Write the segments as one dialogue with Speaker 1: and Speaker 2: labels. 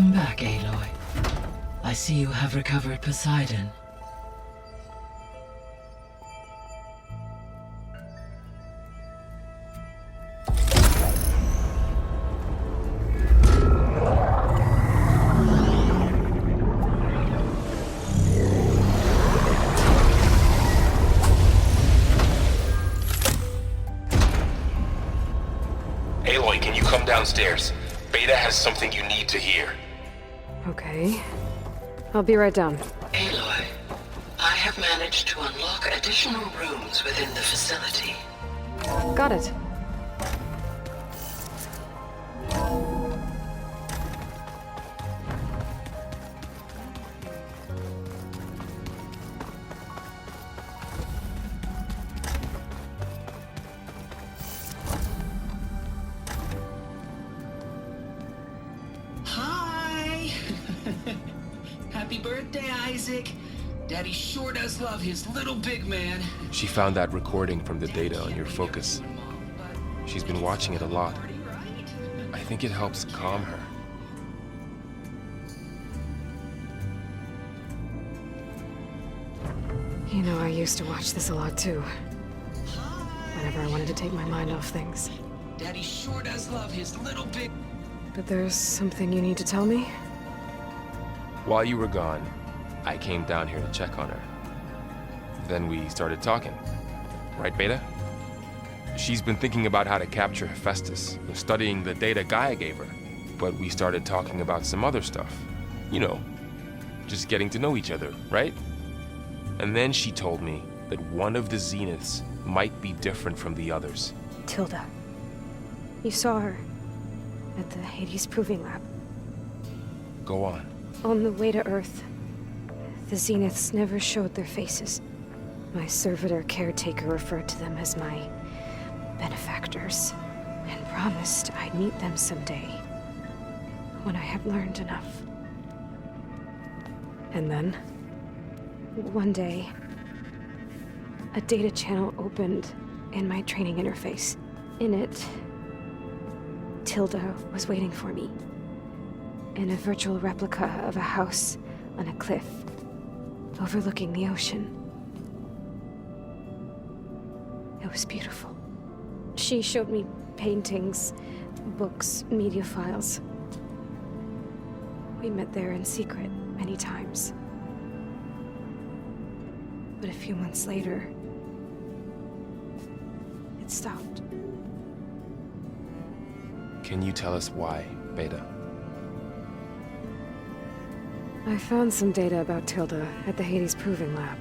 Speaker 1: Welcome back, Aloy. I see you have recovered Poseidon.
Speaker 2: Aloy, can you come downstairs? Beta has something you need to hear.
Speaker 3: Okay. I'll be right down.
Speaker 1: Aloy, I have managed to unlock additional rooms within the facility.
Speaker 3: Got it.
Speaker 4: Hi! Happy birthday, Isaac. Daddy sure does love his little big man.
Speaker 2: She found that recording from the data on your focus. She's been watching it a lot. I think it helps calm her.
Speaker 3: You know, I used to watch this a lot too. Whenever I wanted to take my mind off things.
Speaker 4: Daddy sure does love his little big...
Speaker 3: But there's something you need to tell me?
Speaker 2: While you were gone, I came down here to check on her. Then we started talking. Right, Beta? She's been thinking about how to capture Hephaestus, studying the data Gaia gave her. But we started talking about some other stuff. You know, just getting to know each other, right? And then she told me that one of the Zeniths might be different from the others.
Speaker 3: Tilda. You saw her at the Hades Proving Lab.
Speaker 2: Go on.
Speaker 3: On the way to Earth, the Zeniths never showed their faces. My servitor caretaker referred to them as my benefactors, and promised I'd meet them someday, when I had learned enough. And then, one day, a data channel opened in my training interface. In it, Tilda was waiting for me, in a virtual replica of a house on a cliff, overlooking the ocean. It was beautiful. She showed me paintings, books, media files. We met there in secret many times. But a few months later, it stopped.
Speaker 2: Can you tell us why, Beta?
Speaker 3: I found some data about Tilda at the Hades Proving Lab.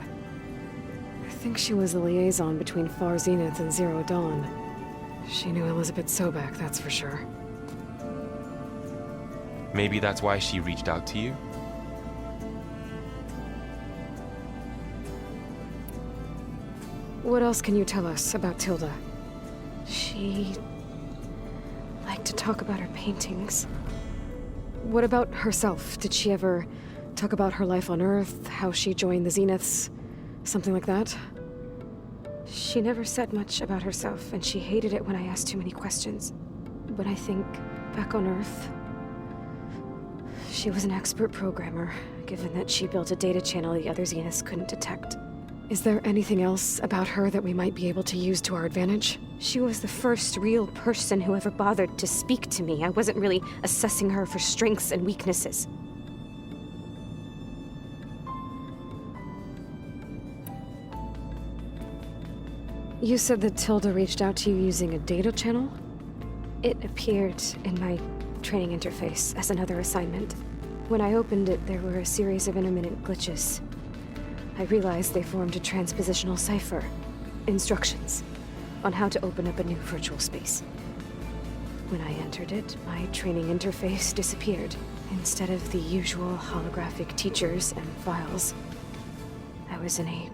Speaker 3: I think she was the liaison between Far Zenith and Zero Dawn. She knew Elizabeth Sobek, that's for sure.
Speaker 2: Maybe that's why she reached out to you?
Speaker 3: What else can you tell us about Tilda? She liked to talk about her paintings. What about herself? Did she ever talk about her life on Earth, how she joined the Zeniths, something like that? She never said much about herself, and she hated it when I asked too many questions. But I think, back on Earth, she was an expert programmer, given that she built a data channel the other Zeniths couldn't detect. Is there anything else about her that we might be able to use to our advantage? She was the first real person who ever bothered to speak to me. I wasn't really assessing her for strengths and weaknesses. You said that Tilda reached out to you using a data channel? It appeared in my training interface as another assignment. When I opened it, there were a series of intermittent glitches. I realized they formed a transpositional cipher. Instructions on how to open up a new virtual space. When I entered it, my training interface disappeared. Instead of the usual holographic teachers and files, I was in a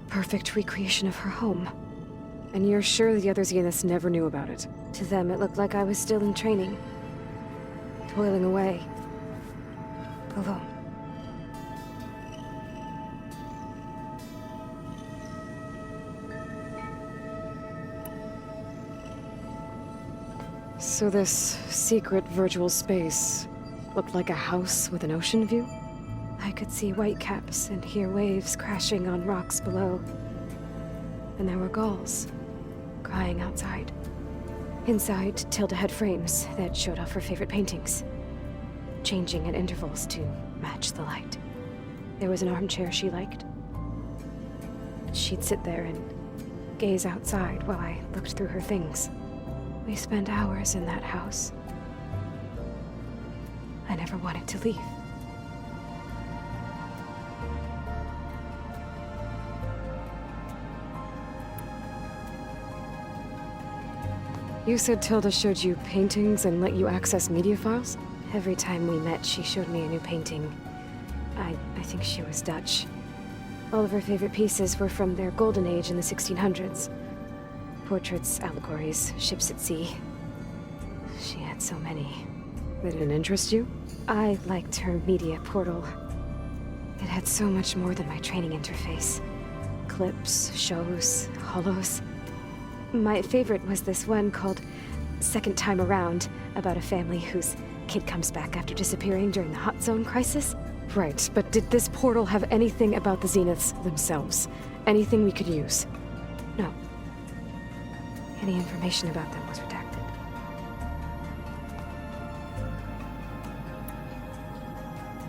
Speaker 3: perfect recreation of her home. And you're sure the other Zeniths never knew about it? To them, it looked like I was still in training, toiling away, alone. So this secret virtual space, looked like a house with an ocean view. I could see whitecaps and hear waves crashing on rocks below. And there were gulls crying outside. Inside, Tilda had frames that showed off her favorite paintings, changing at intervals to match the light. There was an armchair she liked. She'd sit there and gaze outside while I looked through her things. We spent hours in that house. I never wanted to leave. You said Tilda showed you paintings and let you access media files? Every time we met, she showed me a new painting. I think she was Dutch. All of her favorite pieces were from their golden age in the 1600s. Portraits, allegories, ships at sea. She had so many.
Speaker 5: They didn't interest you?
Speaker 3: I liked her media portal. It had so much more than my training interface. Clips, shows, holos. My favorite was this one called Second Time Around, about a family whose kid comes back after disappearing during the Hot Zone crisis.
Speaker 5: Right, but did this portal have anything about the Zeniths themselves? Anything we could use?
Speaker 3: No. Any information about them was redacted.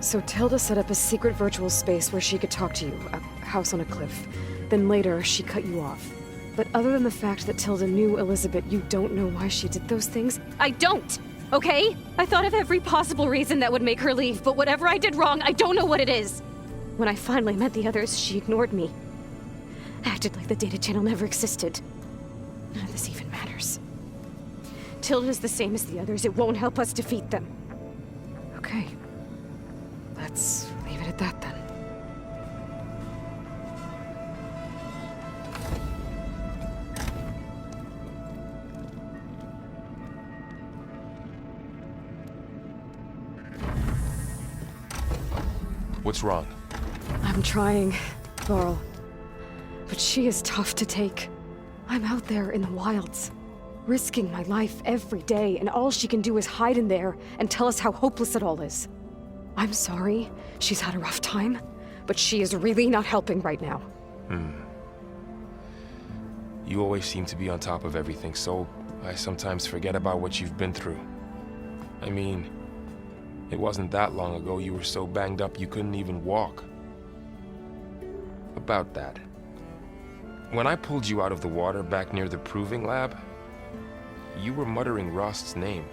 Speaker 5: So Tilda set up a secret virtual space where she could talk to you, a house on a cliff. Then later, she cut you off. But other than the fact that Tilda knew Elizabeth, you don't know why she did those things?
Speaker 3: I don't! Okay? I thought of every possible reason that would make her leave, but whatever I did wrong, I don't know what it is. When I finally met the others, she ignored me. Acted like the data channel never existed. None of this even matters. Tilda's the same as the others. It won't help us defeat them.
Speaker 5: Okay. Let's leave it at that then.
Speaker 2: What's wrong?
Speaker 5: I'm trying, Varl. But she is tough to take. I'm out there in the wilds, risking my life every day, and all she can do is hide in there and tell us how hopeless it all is. I'm sorry, she's had a rough time, but she is really not helping right now.
Speaker 2: You always seem to be on top of everything, so I sometimes forget about what you've been through. I mean, it wasn't that long ago you were so banged up you couldn't even walk. About that. When I pulled you out of the water back near the proving lab, you were muttering Rost's name.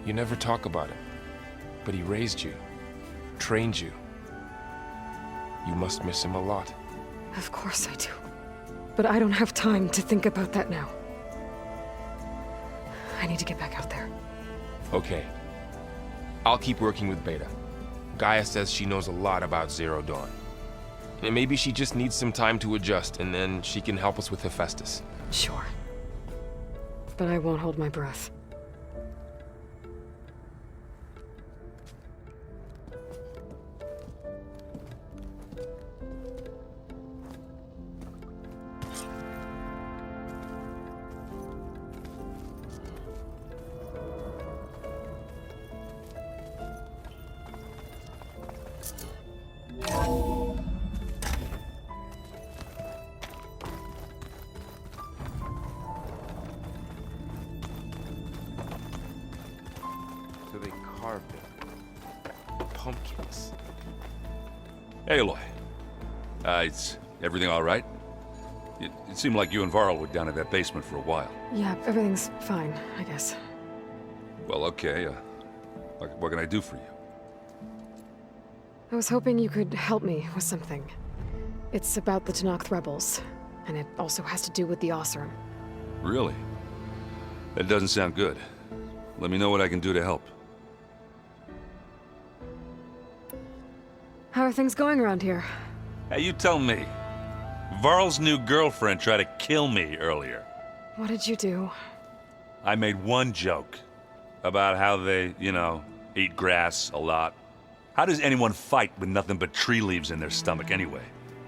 Speaker 2: You never talk about it. But he raised you, trained you. You must miss him a lot.
Speaker 5: Of course I do. But I don't have time to think about that now. I need to get back out there.
Speaker 2: Okay. I'll keep working with Beta. Gaia says she knows a lot about Zero Dawn. And maybe she just needs some time to adjust, and then she can help us with Hephaestus.
Speaker 5: Sure. But I won't hold my breath.
Speaker 2: So they carved it. Pumpkins.
Speaker 6: Hey, Aloy. Is everything all right? It seemed like you and Varl were down in that basement for a while.
Speaker 5: Yeah, everything's fine, I guess.
Speaker 6: Well, okay. What can I do for you?
Speaker 5: I was hoping you could help me with something. It's about the Tenakth rebels, and it also has to do with the Oseram.
Speaker 6: Really? That doesn't sound good. Let me know what I can do to help.
Speaker 5: How are things going around here?
Speaker 6: Hey, you tell me. Varl's new girlfriend tried to kill me earlier.
Speaker 5: What did you do?
Speaker 6: I made one joke about how they, eat grass a lot. How does anyone fight with nothing but tree leaves in their stomach anyway?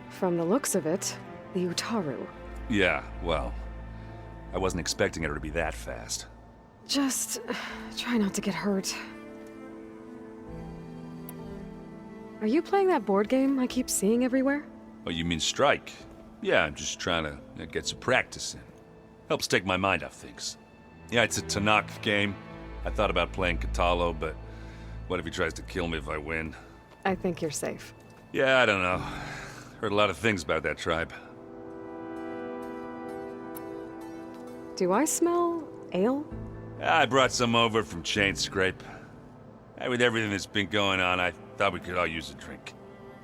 Speaker 5: From the looks of it, the Utaru.
Speaker 6: Yeah, well, I wasn't expecting her to be that fast.
Speaker 5: Just try not to get hurt. Are you playing that board game I keep seeing everywhere?
Speaker 6: Oh, you mean Strike? Yeah, I'm just trying to get some practice in. Helps take my mind off things. Yeah, it's a Tanakh game. I thought about playing Katalo, but what if he tries to kill me if I win?
Speaker 5: I think you're safe.
Speaker 6: Yeah, I don't know. Heard a lot of things about that tribe.
Speaker 5: Do I smell ale?
Speaker 6: I brought some over from Chain Scrape. With everything that's been going on, I thought we could all use a drink.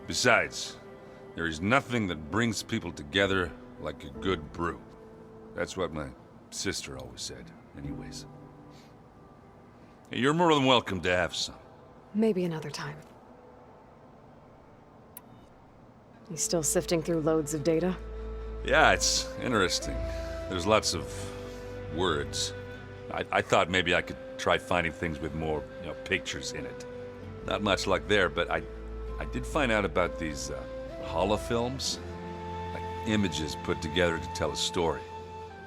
Speaker 6: Besides, there is nothing that brings people together like a good brew. That's what my sister always said, anyways. You're more than welcome to have some.
Speaker 5: Maybe another time. You still sifting through loads of data?
Speaker 6: Yeah, it's interesting. There's lots of words. I thought maybe I could try finding things with more, pictures in it. Not much luck there, but I did find out about these holofilms. Like images put together to tell a story.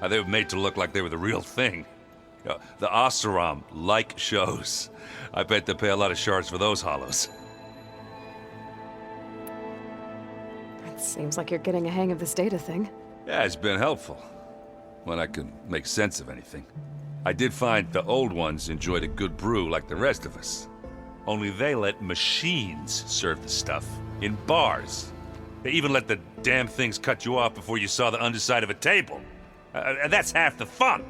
Speaker 6: They were made to look like they were the real thing. The Oseram like shows. I bet they pay a lot of shards for those hollows.
Speaker 5: It seems like you're getting a hang of this data thing.
Speaker 6: Yeah, it's been helpful. When I can make sense of anything. I did find the old ones enjoyed a good brew like the rest of us. Only they let machines serve the stuff. In bars. They even let the damn things cut you off before you saw the underside of a table. And that's half the fun.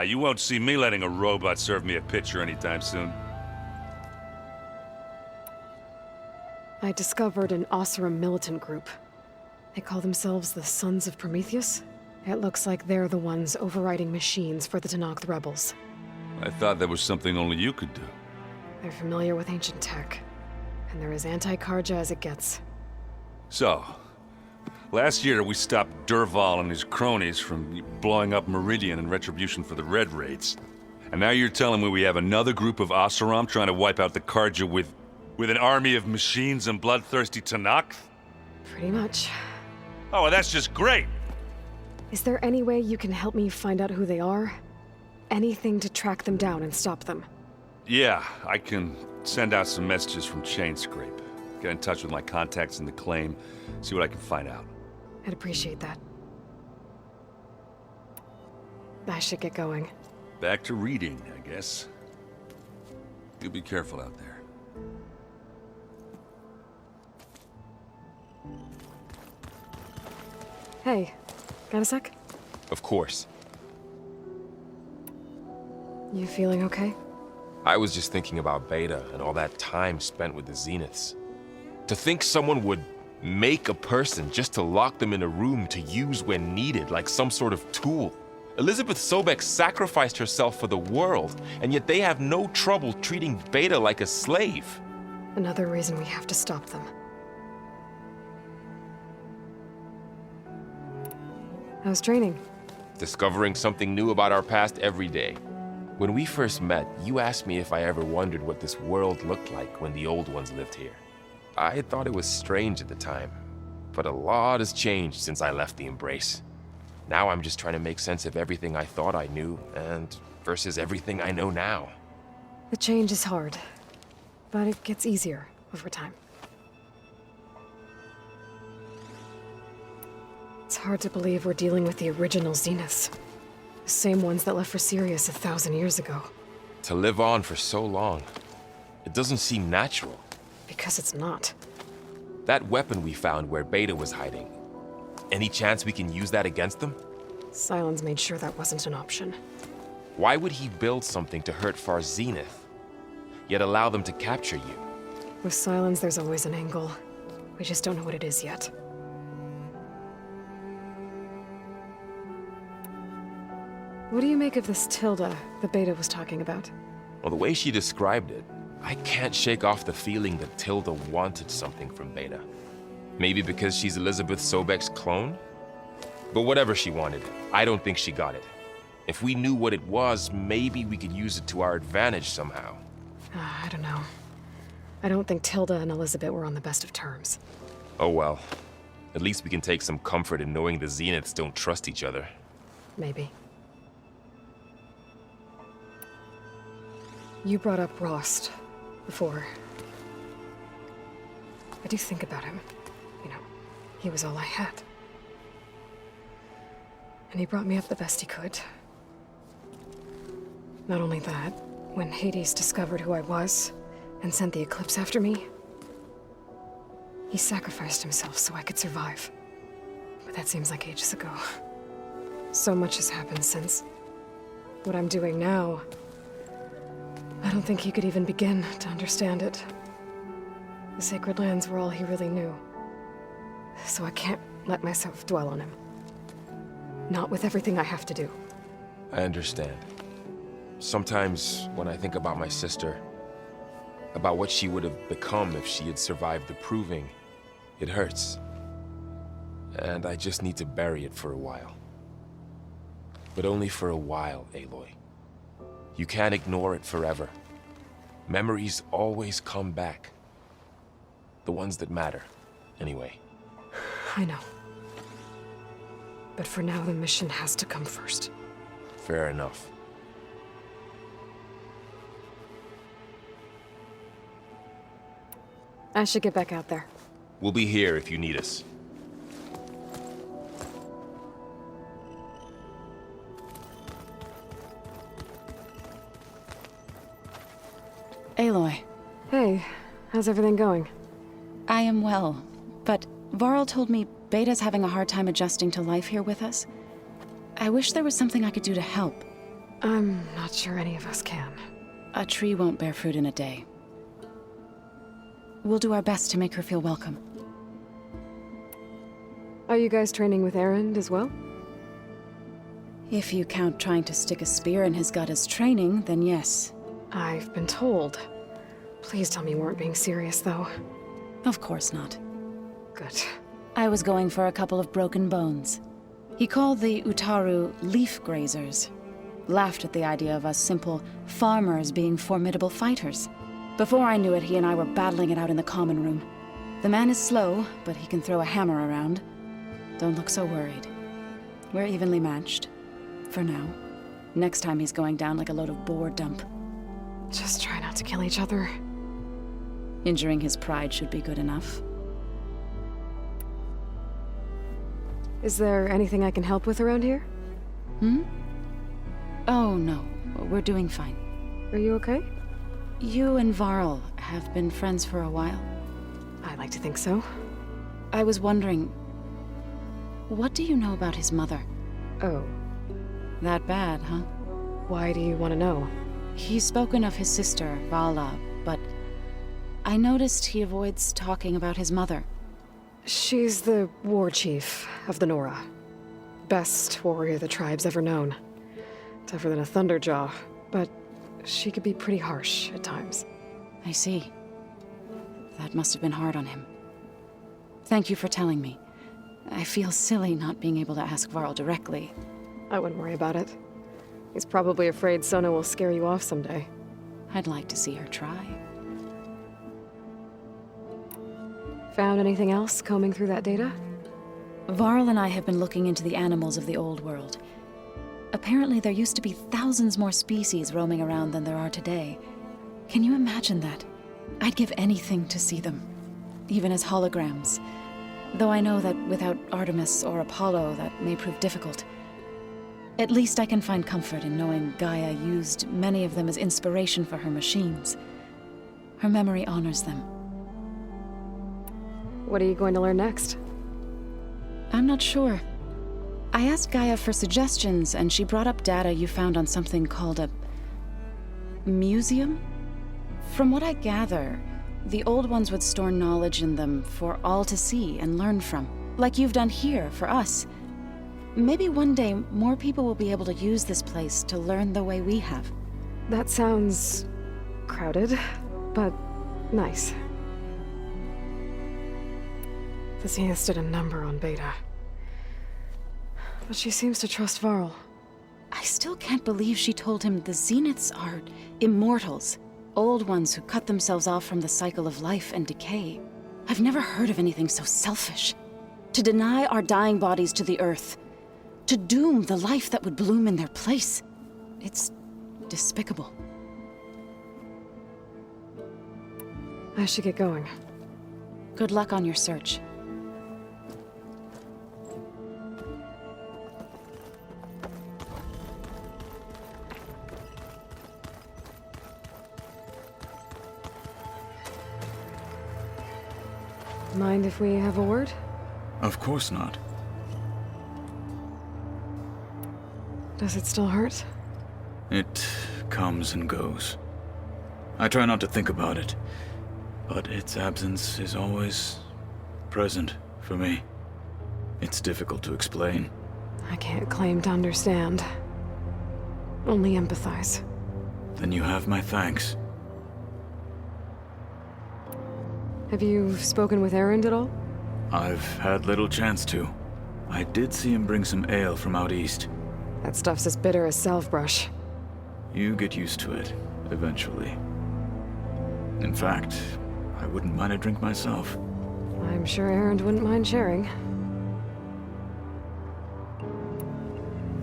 Speaker 6: You won't see me letting a robot serve me a pitcher anytime soon.
Speaker 5: I discovered an Oseram militant group. They call themselves the Sons of Prometheus. It looks like they're the ones overriding machines for the Tanakh rebels.
Speaker 6: I thought that was something only you could do.
Speaker 5: They're familiar with ancient tech, and they're as anti-Karja as it gets.
Speaker 6: So, last year we stopped Durval and his cronies from blowing up Meridian in retribution for the Red Raids. And now you're telling me we have another group of Oseram trying to wipe out the Karja with an army of machines and bloodthirsty Tanakh?
Speaker 5: Pretty much.
Speaker 6: Oh, well, that's just great!
Speaker 5: Is there any way you can help me find out who they are? Anything to track them down and stop them?
Speaker 6: Yeah, I can send out some messages from Chain Scrape. Get in touch with my contacts in the claim, see what I can find out.
Speaker 5: I'd appreciate that. I should get going.
Speaker 6: Back to reading, I guess. You be careful out there.
Speaker 5: Hey, got a sec?
Speaker 2: Of course.
Speaker 5: You feeling okay?
Speaker 2: I was just thinking about Beta and all that time spent with the Zeniths. To think someone would make a person just to lock them in a room to use when needed, like some sort of tool. Elizabeth Sobek sacrificed herself for the world, and yet they have no trouble treating Beta like a slave.
Speaker 5: Another reason we have to stop them. How's training?
Speaker 2: Discovering something new about our past every day. When we first met, you asked me if I ever wondered what this world looked like when the old ones lived here. I thought it was strange at the time, but a lot has changed since I left the Embrace. Now I'm just trying to make sense of everything I thought I knew, and versus everything I know now.
Speaker 5: The change is hard, but it gets easier over time. It's hard to believe we're dealing with the original Zeniths. The same ones that left for Sirius 1,000 years ago.
Speaker 2: To live on for so long, it doesn't seem natural.
Speaker 5: Because it's not.
Speaker 2: That weapon we found where Beta was hiding, any chance we can use that against them?
Speaker 5: Sylens made sure that wasn't an option.
Speaker 2: Why would he build something to hurt Far Zenith, yet allow them to capture you?
Speaker 5: With Sylens, there's always an angle. We just don't know what it is yet. What do you make of this Tilda the Beta was talking about?
Speaker 2: Well, the way she described it, I can't shake off the feeling that Tilda wanted something from Beta. Maybe because she's Elizabeth Sobek's clone? But whatever she wanted, I don't think she got it. If we knew what it was, maybe we could use it to our advantage somehow.
Speaker 5: I don't know. I don't think Tilda and Elizabeth were on the best of terms.
Speaker 2: Oh well. At least we can take some comfort in knowing the Zeniths don't trust each other.
Speaker 5: Maybe. You brought up Rost before. I do think about him. You know, he was all I had. And he brought me up the best he could. Not only that, when Hades discovered who I was and sent the Eclipse after me, he sacrificed himself so I could survive. But that seems like ages ago. So much has happened since. What I'm doing now, I don't think he could even begin to understand it. The Sacred Lands were all he really knew. So I can't let myself dwell on him. Not with everything I have to do.
Speaker 2: I understand. Sometimes when I think about my sister, about what she would have become if she had survived the Proving, it hurts. And I just need to bury it for a while. But only for a while, Aloy. You can't ignore it forever. Memories always come back. The ones that matter, anyway.
Speaker 5: I know. But for now, the mission has to come first.
Speaker 2: Fair enough.
Speaker 5: I should get back out there.
Speaker 2: We'll be here if you need us.
Speaker 7: Aloy,
Speaker 5: Hey, how's everything going?
Speaker 7: I am well, but Varl told me Beta's having a hard time adjusting to life here with us. I wish there was something I could do to help.
Speaker 5: I'm not sure any of us can.
Speaker 7: A tree won't bear fruit in a day. We'll do our best to make her feel welcome.
Speaker 5: Are you guys training with Erend as well?
Speaker 7: If you count trying to stick a spear in his gut as training, then yes.
Speaker 5: I've been told. Please tell me you weren't being serious, though.
Speaker 7: Of course not.
Speaker 5: Good.
Speaker 7: I was going for a couple of broken bones. He called the Utaru leaf grazers. Laughed at the idea of us simple farmers being formidable fighters. Before I knew it, he and I were battling it out in the common room. The man is slow, but he can throw a hammer around. Don't look so worried. We're evenly matched. For now. Next time he's going down like a load of boar dump.
Speaker 5: Just try not to kill each other.
Speaker 7: Injuring his pride should be good enough.
Speaker 5: Is there anything I can help with around here?
Speaker 7: Oh, no. We're doing fine.
Speaker 5: Are you okay?
Speaker 7: You and Varl have been friends for a while.
Speaker 5: I like to think so.
Speaker 7: I was wondering, what do you know about his mother?
Speaker 5: Oh,
Speaker 7: That bad, huh?
Speaker 5: why do you want to know?
Speaker 7: He's spoken of his sister, Vala, but I noticed he avoids talking about his mother.
Speaker 5: She's the war chief of the Nora. Best warrior the tribe's ever known. Tougher than a Thunderjaw, but she could be pretty harsh at times.
Speaker 7: I see. That must have been hard on him. Thank you for telling me. I feel silly not being able to ask Varl directly.
Speaker 5: I wouldn't worry about it. He's probably afraid Sona will scare you off someday.
Speaker 7: I'd like to see her try.
Speaker 5: Found anything else combing through that data?
Speaker 7: Varl and I have been looking into the animals of the old world. Apparently there used to be thousands more species roaming around than there are today. Can you imagine that? I'd give anything to see them, even as holograms. Though I know that without Artemis or Apollo, that may prove difficult. At least I can find comfort in knowing Gaia used many of them as inspiration for her machines. Her memory honors them.
Speaker 5: What are you going to learn next?
Speaker 7: I'm not sure. I asked Gaia for suggestions, and she brought up data you found on something called a museum? From what I gather, the old ones would store knowledge in them for all to see and learn from, like you've done here for us. Maybe one day more people will be able to use this place to learn the way we have.
Speaker 5: That sounds crowded, but nice. The Zeniths did a number on Beta. But she seems to trust Varl.
Speaker 7: I still can't believe she told him the Zeniths are immortals. Old ones who cut themselves off from the cycle of life and decay. I've never heard of anything so selfish. To deny our dying bodies to the earth. To doom the life that would bloom in their place. It's despicable.
Speaker 5: I should get going.
Speaker 7: Good luck on your search.
Speaker 5: Mind if we have a word?
Speaker 8: Of course not.
Speaker 5: Does it still hurt?
Speaker 8: It comes and goes. I try not to think about it, but its absence is always present for me. It's difficult to explain.
Speaker 5: I can't claim to understand. Only empathize.
Speaker 8: Then you have my thanks.
Speaker 5: Have you spoken with Erend at all?
Speaker 8: I've had little chance to. I did see him bring some ale from out east.
Speaker 5: That stuff's as bitter as salve-brush.
Speaker 8: You get used to it, eventually. In fact, I wouldn't mind a drink myself.
Speaker 5: I'm sure Erend wouldn't mind sharing.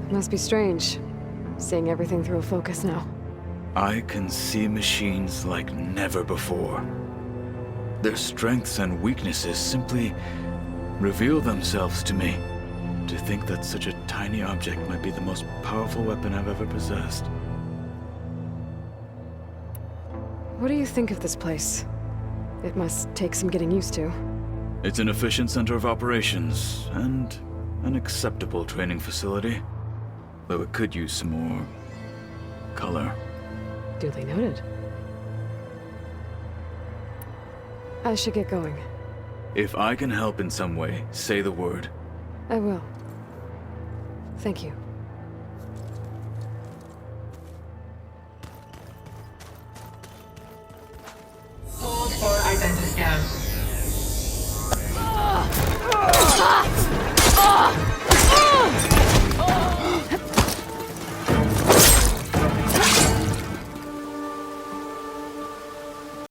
Speaker 5: It must be strange, seeing everything through a focus now.
Speaker 8: I can see machines like never before. Their strengths and weaknesses simply reveal themselves to me. To think that such a tiny object might be the most powerful weapon I've ever possessed.
Speaker 5: What do you think of this place? It must take some getting used to.
Speaker 8: It's an efficient center of operations, and an acceptable training facility. Though it could use some more color.
Speaker 5: Duly noted. I should get going.
Speaker 8: If I can help in some way, say the word.
Speaker 5: I will. Thank you.